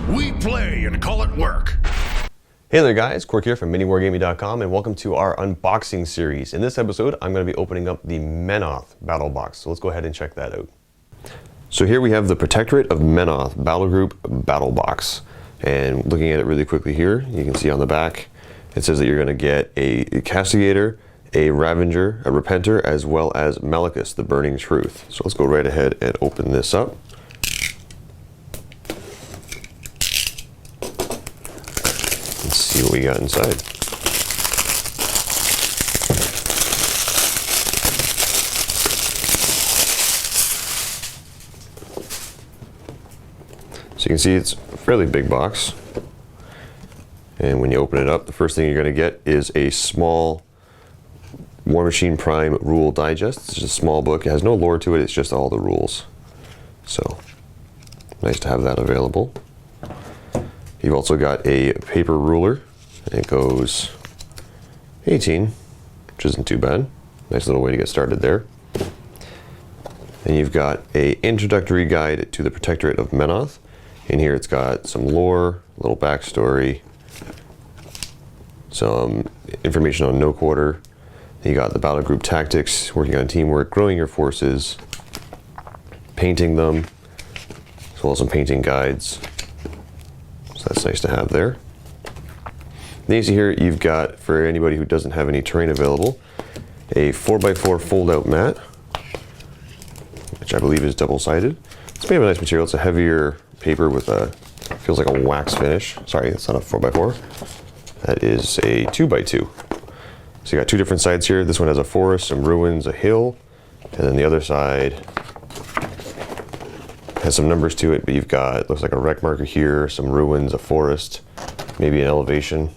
We play and call it work. Hey there guys, Quirk here from MiniWarGaming.com and welcome to our unboxing series. In this episode, I'm going to be opening up the Menoth Battle Box, so let's go ahead and check that out. So here we have the Protectorate of Menoth Battle Group Battle Box. And looking at it really quickly here, you can see on the back, it says that you're going to get a Castigator, a Ravager, a Repenter, as well as Malekith, the Burning Truth. So let's go right ahead and open this up. Let's see what we got inside. So you can see it's a fairly big box. And when you open it up, the first thing you're going to get is a small Warmachine Prime Rule Digest. It's just a small book. It has no lore to it, it's just all the rules. So, nice to have that available. You've also got a paper ruler. It goes 18, which isn't too bad. Nice little way to get started there. And you've got a introductory guide to the Protectorate of Menoth. In here it's got some lore, a little backstory, some information on No Quarter. You got the battle group tactics, working on teamwork, growing your forces, painting them, as well as some painting guides. So that's nice to have there. Then you see here you've got, for anybody who doesn't have any terrain available, a 4x4 fold-out mat, which I believe is double-sided. It's made of a nice material. It's a heavier paper with a, feels like a wax finish. Sorry, it's not a 4x4. That is a 2x2. So you got two different sides here. This one has a forest, some ruins, a hill, and then the other side has some numbers to it, but you've got, looks like a rec marker here, some ruins, a forest, maybe an elevation.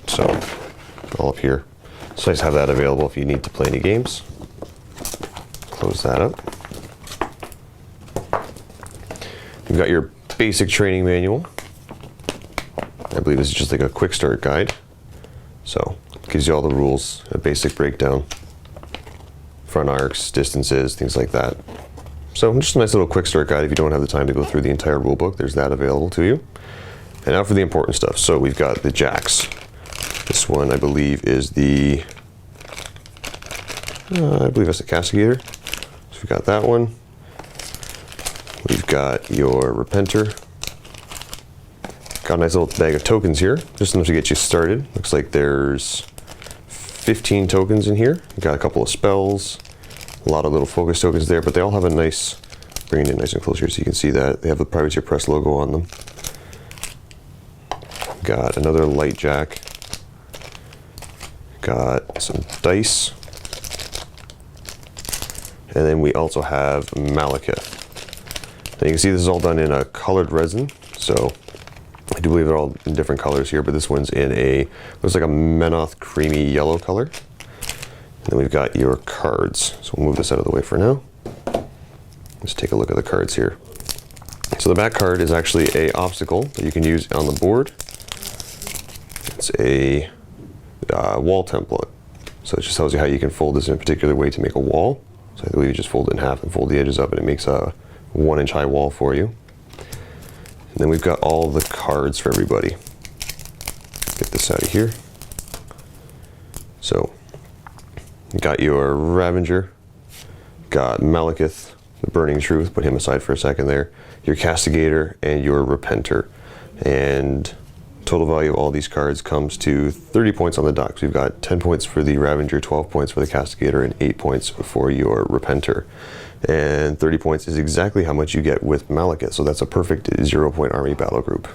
So, all up here. It's nice to have that available if you need to play any games. Close that up. You've got your basic training manual. I believe this is just like a quick start guide. So, it gives you all the rules, a basic breakdown, front arcs, distances, things like that. So, just a nice little quick start guide if you don't have the time to go through the entire rule book. There's that available to you. And now for the important stuff. So, we've got the jacks. This one, I believe, is the, I believe that's the Castigator. So, we've got that one. We've got your Repenter. Got a nice little bag of tokens here, just enough to get you started. Looks like there's 15 tokens in here. You've got a couple of spells, a lot of little focus tokens there, but they all have a nice, bringing it nice and close here so you can see that. They have the Privateer Press logo on them. Got another light jack. Got some dice. And then we also have Malekith. And you can see this is all done in a colored resin, so I do believe they're all in different colors here, but this one's in a, looks like a Menoth creamy yellow color. And then we've got your cards. So we'll move this out of the way for now. Let's take a look at the cards here. So the back card is actually a obstacle that you can use on the board. It's a wall template. So it just tells you how you can fold this in a particular way to make a wall. So I believe you just fold it in half and fold the edges up and it makes a 1-inch high wall for you. And then we've got all the cards for everybody. Get this out of here. So, you got your Ravager, got Malekith, the Burning Truth, put him aside for a second there, your Castigator, and your Repenter. And total value of all these cards comes to 30 points on the dot. So we've got 10 points for the Ravager, 12 points for the Castigator, and 8 points for your Repenter. And 30 points is exactly how much you get with Malekith, so that's a perfect 0-point army battle group.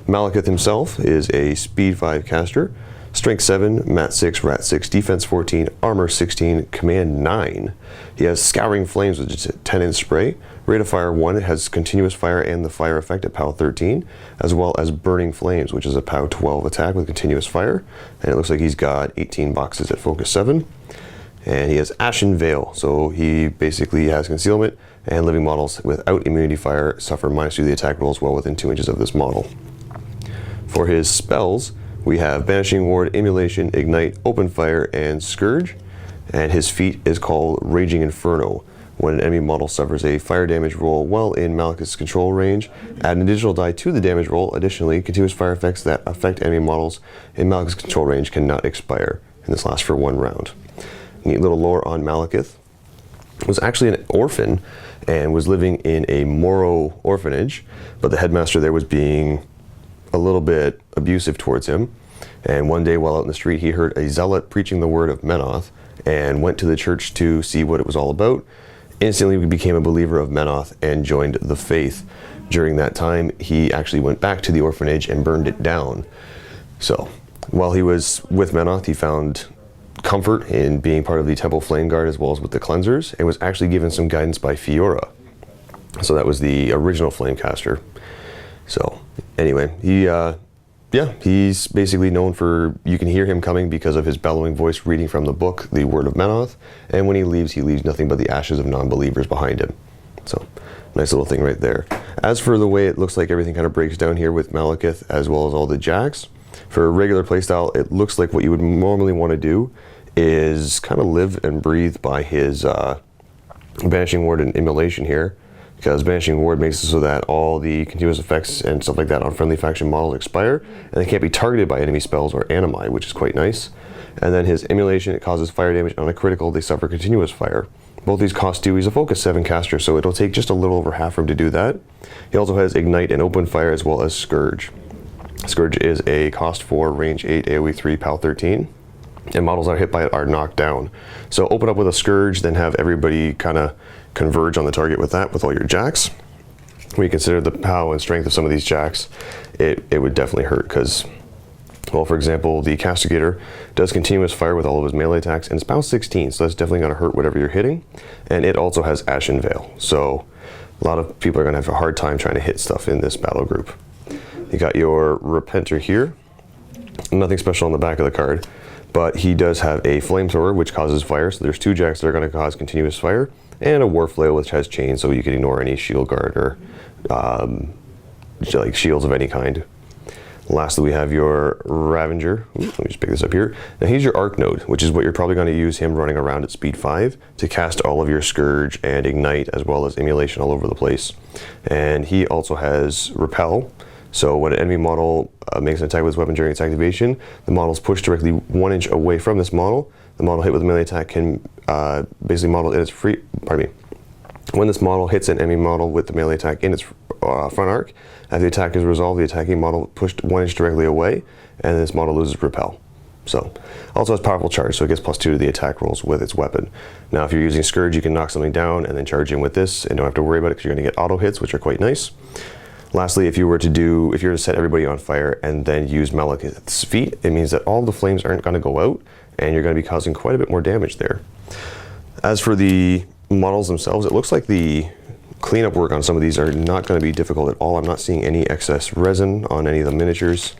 Malekith himself is a Speed 5 caster, Strength 7, Mat 6, Rat 6, Defense 14, Armor 16, Command 9. He has Scouring Flames, which is a 10-inch spray, Rate of Fire 1, it has Continuous Fire and the Fire Effect at POW 13, as well as Burning Flames, which is a POW 12 attack with Continuous Fire, and it looks like he's got 18 boxes at Focus 7. And he has Ashen Veil, so he basically has concealment, and living models without immunity fire suffer -2 to the attack rolls well within 2 inches of this model. For his spells, we have Banishing Ward, Immolation, Ignite, Open Fire, and Scourge. And his feat is called Raging Inferno, When an enemy model suffers a fire damage roll while in Malekith's control range, add an additional die to the damage roll. Additionally, continuous fire effects that affect enemy models in Malekith's control range cannot expire, and this lasts for 1 round. Neat little lore on Malekith. Was actually an orphan and was living in a Moro orphanage, but the headmaster there was being a little bit abusive towards him. And one day while out in the street, he heard a zealot preaching the word of Menoth and went to the church to see what it was all about. Instantly became a believer of Menoth and joined the faith. During that time, he actually went back to the orphanage and burned it down. So while he was with Menoth, he found comfort in being part of the Temple Flame Guard as well as with the Cleansers, and was actually given some guidance by Fiora. So that was the original Flamecaster. So anyway, he's basically known for, you can hear him coming because of his bellowing voice reading from the book, the Word of Menoth, and when he leaves nothing but the ashes of non-believers behind him. So nice little thing right there. As for the way it looks like everything kind of breaks down here with Malekith as well as all the jacks, for a regular playstyle, it looks like what you would normally want to do is kind of live and breathe by his Banishing Ward and Immolation here, because Banishing Ward makes it so that all the continuous effects and stuff like that on friendly faction models expire, and they can't be targeted by enemy spells or animi, which is quite nice. And then his Immolation, it causes fire damage on a critical, they suffer continuous fire. Both these cost 2, he's a focus 7 caster, so it'll take just a little over half for him to do that. He also has Ignite and Open Fire as well as Scourge. Scourge is a cost 4, range 8, AoE 3, PAL 13. And models that are hit by it are knocked down. So open up with a Scourge, then have everybody kind of converge on the target with that, with all your jacks. When you consider the POW and strength of some of these jacks, it would definitely hurt because, well, for example, the Castigator does continuous fire with all of his melee attacks, and it's POW 16, so that's definitely going to hurt whatever you're hitting. And it also has Ashen Veil, so a lot of people are going to have a hard time trying to hit stuff in this battle group. You got your Repenter here. Nothing special on the back of the card, but he does have a Flamethrower, which causes fire, so there's 2 jacks that are going to cause continuous fire, and a Warflail, which has chain, so you can ignore any shield guard or like shields of any kind. Lastly, we have your Ravager. Ooh, let me just pick this up here. Now he's your Arc Node, which is what you're probably going to use him running around at speed 5 to cast all of your Scourge and Ignite, as well as Immolation all over the place. And he also has Repel. So when an enemy model makes an attack with his weapon during its activation, the model is pushed directly 1 inch away from this model. The model hit with a melee attack can basically model in its free. Pardon me. When this model hits an enemy model with the melee attack in its front arc, as the attack is resolved, the attacking model pushed 1 inch directly away, and this model loses Repel. So, also has powerful charge, so it gets +2 to the attack rolls with its weapon. Now, if you're using Scourge, you can knock something down and then charge in with this, and don't have to worry about it because you're going to get auto hits, which are quite nice. Lastly, if you were to set everybody on fire and then use Malekith's feet, it means that all the flames aren't going to go out, and you're going to be causing quite a bit more damage there. As for the models themselves, it looks like the cleanup work on some of these are not going to be difficult at all. I'm not seeing any excess resin on any of the miniatures.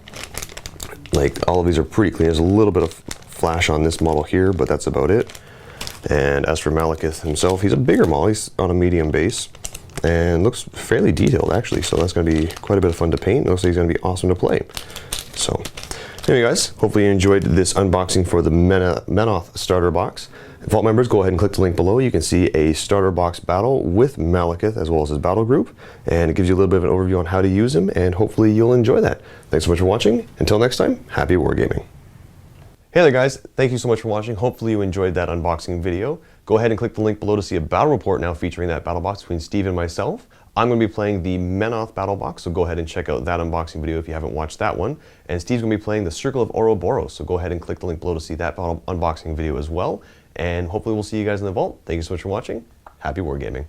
Like, all of these are pretty clean. There's a little bit of flash on this model here, but that's about it. And as for Malekith himself, he's a bigger model. He's on a medium base and looks fairly detailed actually, so that's going to be quite a bit of fun to paint. Looks like he's going to be awesome to play. So anyway guys, hopefully you enjoyed this unboxing for the Menoth starter box. Vault members, go ahead and click the link below. You can see a starter box battle with Malekith as well as his battle group, and it gives you a little bit of an overview on how to use him, and hopefully you'll enjoy that. Thanks so much for watching. Until next time, happy wargaming. Hey there guys, thank you so much for watching. Hopefully you enjoyed that unboxing video. Go ahead and click the link below to see a battle report now featuring that battle box between Steve and myself. I'm going to be playing the Menoth battle box, so go ahead and check out that unboxing video if you haven't watched that one. And Steve's going to be playing the Circle of Ouroboros, so go ahead and click the link below to see that unboxing video as well. And hopefully we'll see you guys in the vault. Thank you so much for watching. Happy wargaming.